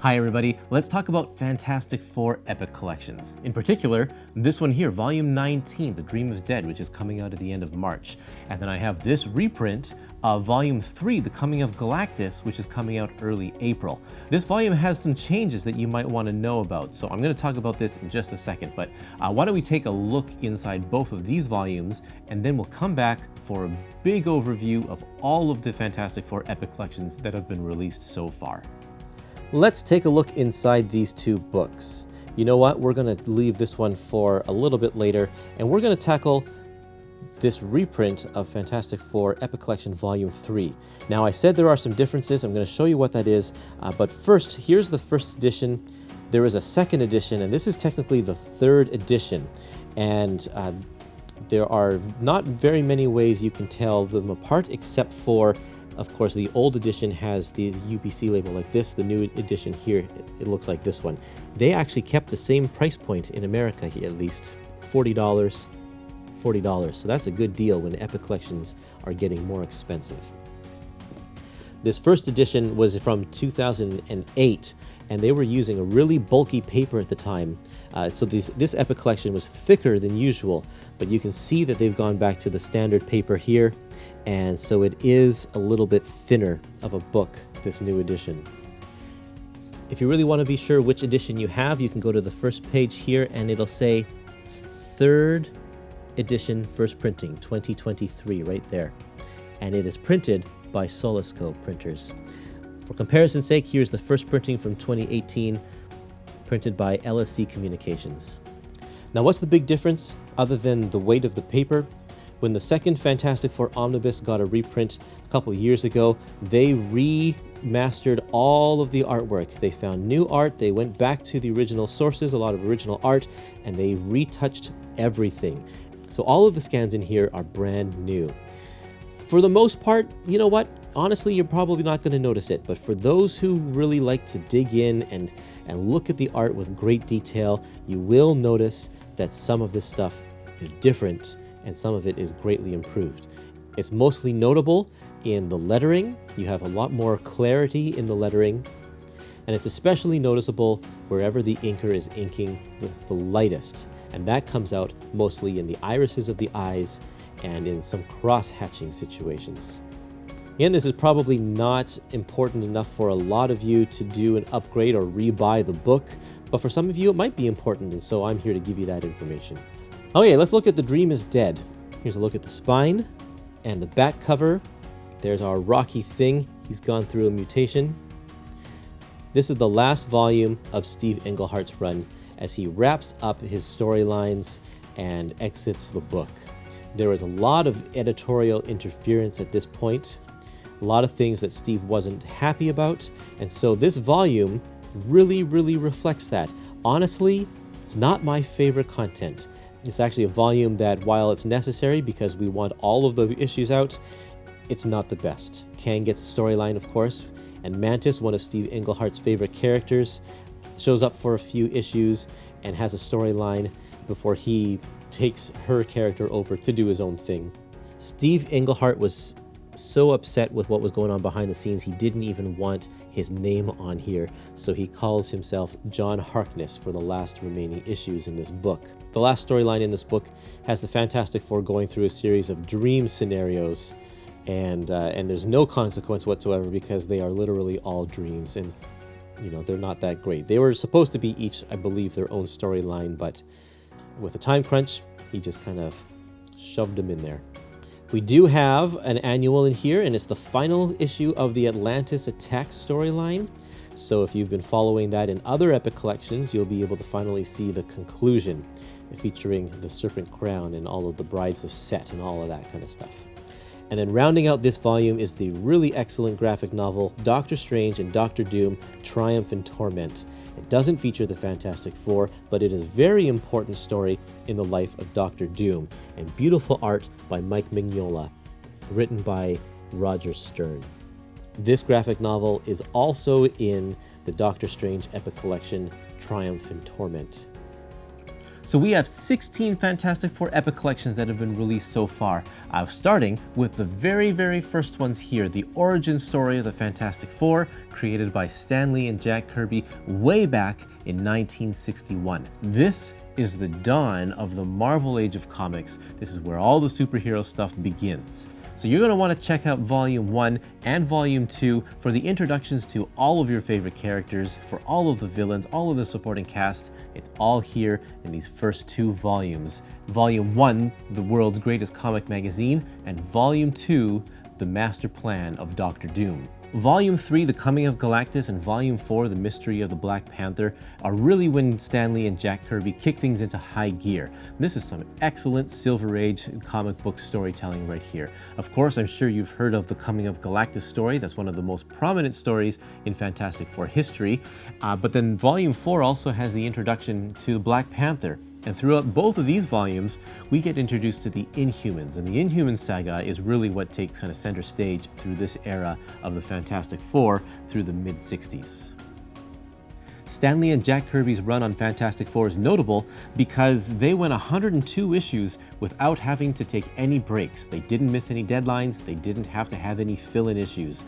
Hi everybody, let's talk about Fantastic Four Epic Collections. In particular, this one here, Volume 19, The Dream is Dead, which is coming out at the end of March. And then I have this reprint of Volume 3, The Coming of Galactus, which is coming out early April. This volume has some changes that you might want to know about, so I'm going to talk about this in just a second, but why don't we take a look inside both of these volumes, and then we'll come back for a big overview of all of the Fantastic Four Epic Collections that have been released so far. Let's take a look inside these two books. You know what? We're going to leave this one for a little bit later, and we're going to tackle this reprint of Fantastic Four Epic Collection Volume 3. Now, I said there are some differences. I'm going to show you what that is, but first, here's the first edition. There is a second edition, and this is technically the third edition, and there are not very many ways you can tell them apart, except for, of course, the old edition has the UPC label like this. The new edition here, it looks like this one. They actually kept the same price point in America here, at least $40. So that's a good deal when Epic Collections are getting more expensive. This first edition was from 2008, and they were using a really bulky paper at the time. So this Epic Collection was thicker than usual, but you can see that they've gone back to the standard paper here, and so it is a little bit thinner of a book, this new edition. If you really want to be sure which edition you have, you can go to the first page here, and it'll say 3rd edition first printing 2023 right there, and it is printed by Solisco printers. For comparison's sake, here's the first printing from 2018, printed by LSC Communications. Now, what's the big difference other than the weight of the paper? When the second Fantastic Four Omnibus got a reprint a couple years ago, they remastered all of the artwork. They found new art, they went back to the original sources, a lot of original art, and they retouched everything. So all of the scans in here are brand new. For the most part, you know what? Honestly, you're probably not going to notice it, but for those who really like to dig in and look at the art with great detail, you will notice that some of this stuff is different and some of it is greatly improved. It's mostly notable in the lettering. You have a lot more clarity in the lettering, and it's especially noticeable wherever the inker is inking the lightest, and that comes out mostly in the irises of the eyes and in some cross-hatching situations. Again, this is probably not important enough for a lot of you to do an upgrade or rebuy the book, but for some of you it might be important, and so I'm here to give you that information. Okay, let's look at The Dream is Dead. Here's a look at the spine and the back cover. There's our Rocky Thing. He's gone through a mutation. This is the last volume of Steve Englehart's run as he wraps up his storylines and exits the book. There was a lot of editorial interference at this point, a lot of things that Steve wasn't happy about, and so this volume really reflects that. Honestly, it's not my favorite content. It's actually a volume that, while it's necessary because we want all of the issues out, it's not the best. Kang gets a storyline, of course, and Mantis, one of Steve Englehart's favorite characters, shows up for a few issues and has a storyline before he takes her character over to do his own thing. Steve Englehart was so upset with what was going on behind the scenes, he didn't even want his name on here, so he calls himself John Harkness for the last remaining issues in this book. The last storyline in this book has the Fantastic Four going through a series of dream scenarios, and there's no consequence whatsoever because they are literally all dreams, and you know, they're not that great. They were supposed to be each, I believe, their own storyline, but with a time crunch, he just kind of shoved them in there. We do have an annual in here, and it's the final issue of the Atlantis Attack storyline. So if you've been following that in other Epic Collections, you'll be able to finally see the conclusion, featuring the Serpent Crown and all of the Brides of Set and all of that kind of stuff. And then rounding out this volume is the really excellent graphic novel, Doctor Strange and Doctor Doom, Triumph and Torment. It doesn't feature the Fantastic Four, but it is a very important story in the life of Doctor Doom, and beautiful art by Mike Mignola, written by Roger Stern. This graphic novel is also in the Doctor Strange Epic Collection, Triumph and Torment. So we have 16 Fantastic Four Epic Collections that have been released so far, starting with the very first ones here, the origin story of the Fantastic Four, created by Stan Lee and Jack Kirby way back in 1961. This is the dawn of the Marvel Age of Comics. This is where all the superhero stuff begins. So you're going to want to check out Volume 1 and Volume 2 for the introductions to all of your favorite characters, for all of the villains, all of the supporting cast. It's all here in these first 2 volumes. Volume 1, the world's greatest comic magazine, and Volume 2, the master plan of Doctor Doom. Volume 3, The Coming of Galactus, and Volume 4, The Mystery of the Black Panther, are really when Stan Lee and Jack Kirby kick things into high gear. This is some excellent Silver Age comic book storytelling right here. Of course, I'm sure you've heard of the Coming of Galactus story. That's one of the most prominent stories in Fantastic Four history. But then Volume 4 also has the introduction to the Black Panther. And throughout both of these volumes, we get introduced to the Inhumans, and the Inhumans saga is really what takes kind of center stage through this era of the Fantastic Four through the mid-60s. Stan Lee and Jack Kirby's run on Fantastic Four is notable because they went 102 issues without having to take any breaks. They didn't miss any deadlines, they didn't have to have any fill-in issues.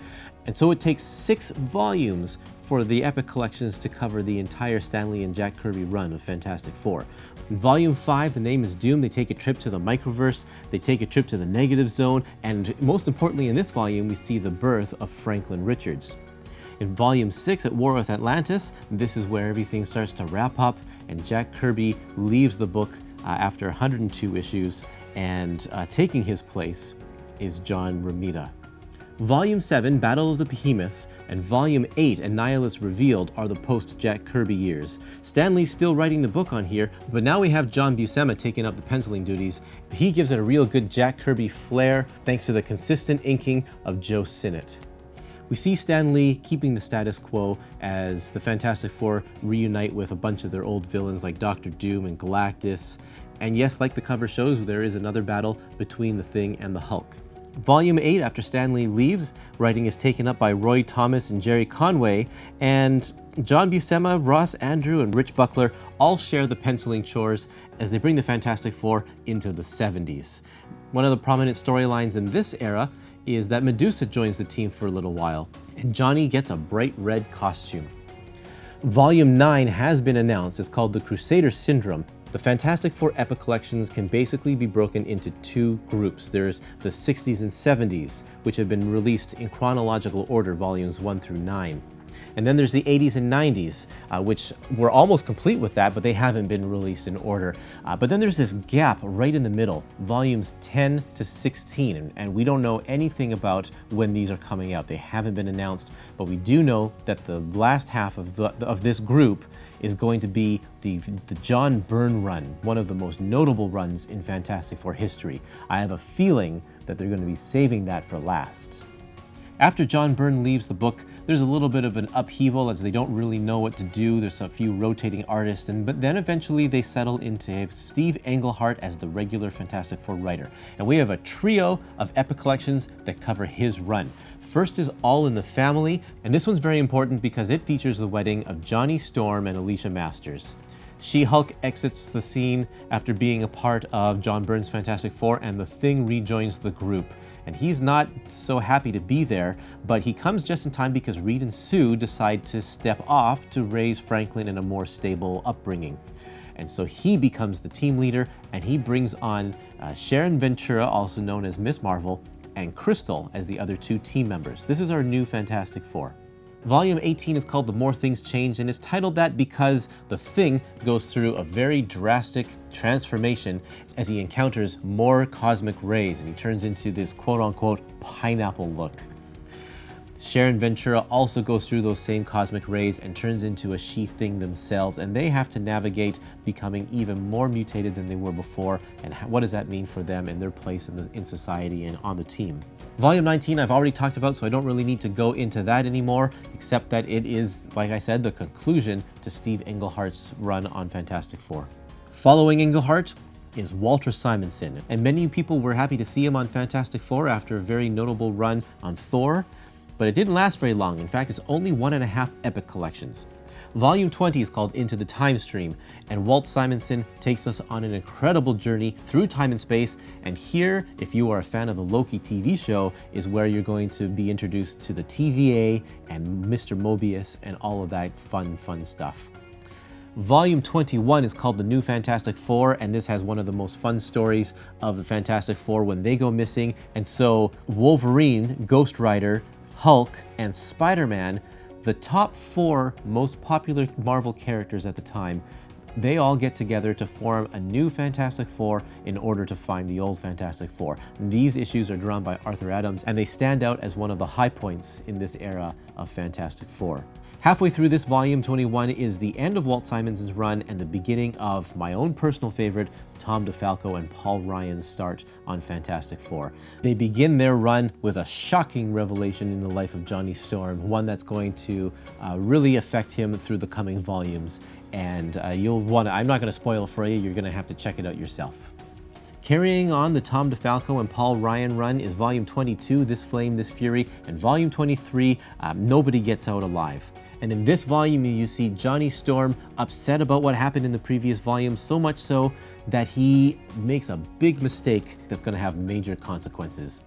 And so it takes 6 volumes for the Epic Collections to cover the entire Stan Lee and Jack Kirby run of Fantastic Four. In Volume 5, The Name is Doom, they take a trip to the Microverse, they take a trip to the Negative Zone, and most importantly in this volume, we see the birth of Franklin Richards. In Volume 6, At War with Atlantis, this is where everything starts to wrap up, and Jack Kirby leaves the book after 102 issues, and taking his place is John Romita. Volume 7, Battle of the Behemoths, and Volume 8, Annihilus Revealed, are the post-Jack Kirby years. Stan Lee's still writing the book on here, but now we have John Buscema taking up the penciling duties. He gives it a real good Jack Kirby flair thanks to the consistent inking of Joe Sinnott. We see Stan Lee keeping the status quo as the Fantastic Four reunite with a bunch of their old villains like Doctor Doom and Galactus. And yes, like the cover shows, there is another battle between the Thing and the Hulk. Volume 8, after Stan Lee leaves, writing is taken up by Roy Thomas and Jerry Conway, and John Buscema, Ross Andru, and Rich Buckler all share the penciling chores as they bring the Fantastic Four into the 70s. One of the prominent storylines in this era is that Medusa joins the team for a little while, and Johnny gets a bright red costume. Volume 9 has been announced. It's called The Crusader Syndrome. The Fantastic Four Epic Collections can basically be broken into 2 groups. There's the 60s and 70s, which have been released in chronological order, volumes 1 through 9. And then there's the 80s and 90s, which we're almost complete with that, but they haven't been released in order. But then there's this gap right in the middle, volumes 10 to 16, and we don't know anything about when these are coming out. They haven't been announced, but we do know that the last half of this group is going to be the John Byrne run, one of the most notable runs in Fantastic Four history. I have a feeling that they're going to be saving that for last. After John Byrne leaves the book, there's a little bit of an upheaval as they don't really know what to do. There's a few rotating artists, but then eventually they settle into Steve Englehart as the regular Fantastic Four writer. And we have a trio of Epic Collections that cover his run. First is All in the Family, and this one's very important because it features the wedding of Johnny Storm and Alicia Masters. She-Hulk exits the scene after being a part of John Byrne's Fantastic Four, and the Thing rejoins the group. And he's not so happy to be there, but he comes just in time because Reed and Sue decide to step off to raise Franklin in a more stable upbringing. And so he becomes the team leader, and he brings on Sharon Ventura, also known as Miss Marvel, and Crystal as the other 2 team members. This is our new Fantastic Four. Volume 18 is called The More Things Change, and it's titled that because the Thing goes through a very drastic transformation as he encounters more cosmic rays, and he turns into this quote-unquote pineapple look. Sharon Ventura also goes through those same cosmic rays and turns into a she-thing themselves, and they have to navigate becoming even more mutated than they were before, and what does that mean for them and their place in society and on the team. Volume 19 I've already talked about, so I don't really need to go into that anymore, except that it is, like I said, the conclusion to Steve Englehart's run on Fantastic Four. Following Englehart is Walter Simonson, and many people were happy to see him on Fantastic Four after a very notable run on Thor, but it didn't last very long. In fact, it's only 1.5 Epic Collections. Volume 20 is called Into the Time Stream, and Walt Simonson takes us on an incredible journey through time and space. And here, if you are a fan of the Loki TV show, is where you're going to be introduced to the TVA and Mr. Mobius and all of that fun stuff. Volume 21 is called The New Fantastic Four, and this has one of the most fun stories of the Fantastic Four when they go missing. And so Wolverine, Ghost Rider, Hulk, and Spider-Man, the top 4 most popular Marvel characters at the time, they all get together to form a new Fantastic Four in order to find the old Fantastic Four. These issues are drawn by Arthur Adams, and they stand out as one of the high points in this era of Fantastic Four. Halfway through this volume 21 is the end of Walt Simonson's run and the beginning of my own personal favorite, Tom DeFalco and Paul Ryan's start on Fantastic Four. They begin their run with a shocking revelation in the life of Johnny Storm, one that's going to really affect him through the coming volumes. And I'm not going to spoil it for you, you're going to have to check it out yourself. Carrying on the Tom DeFalco and Paul Ryan run is Volume 22, This Flame, This Fury, and Volume 23, Nobody Gets Out Alive. And in this volume, you see Johnny Storm upset about what happened in the previous volume, so much so that he makes a big mistake that's going to have major consequences.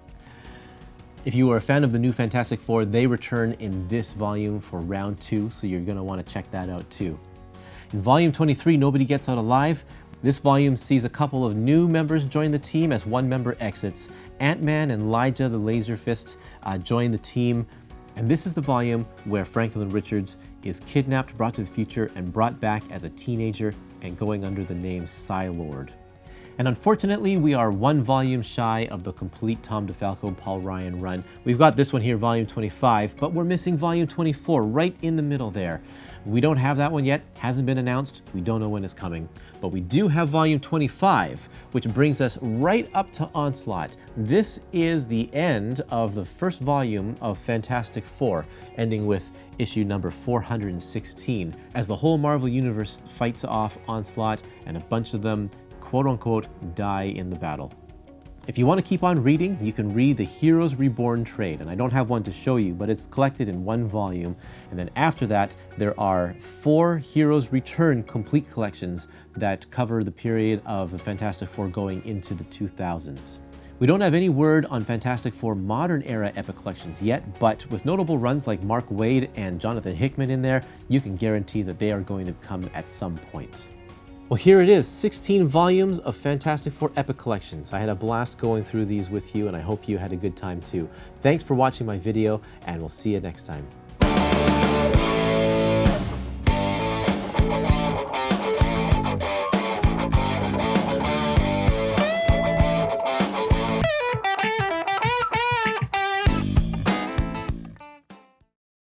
If you are a fan of the New Fantastic Four, they return in this volume for round 2, so you're going to want to check that out too. In Volume 23, Nobody Gets Out Alive, this volume sees a couple of new members join the team as one member exits. Ant-Man and Elijah the Laser Fist join the team. And this is the volume where Franklin Richards is kidnapped, brought to the future, and brought back as a teenager and going under the name Psy-Lord. And unfortunately, we are 1 volume shy of the complete Tom DeFalco and Paul Ryan run. We've got this one here, Volume 25, but we're missing Volume 24 right in the middle there. We don't have that one yet, hasn't been announced, we don't know when it's coming. But we do have Volume 25, which brings us right up to Onslaught. This is the end of the first volume of Fantastic Four, ending with issue number 416, as the whole Marvel Universe fights off Onslaught and a bunch of them, quote-unquote, die in the battle. If you want to keep on reading, you can read the Heroes Reborn trade, and I don't have one to show you, but it's collected in 1 volume. And then after that, there are 4 Heroes Return complete collections that cover the period of the Fantastic Four going into the 2000s. We don't have any word on Fantastic Four modern era epic collections yet, but with notable runs like Mark Waid and Jonathan Hickman in there, you can guarantee that they are going to come at some point. Well, here it is, 16 volumes of Fantastic Four Epic Collections. I had a blast going through these with you, and I hope you had a good time too. Thanks for watching my video, and we'll see you next time.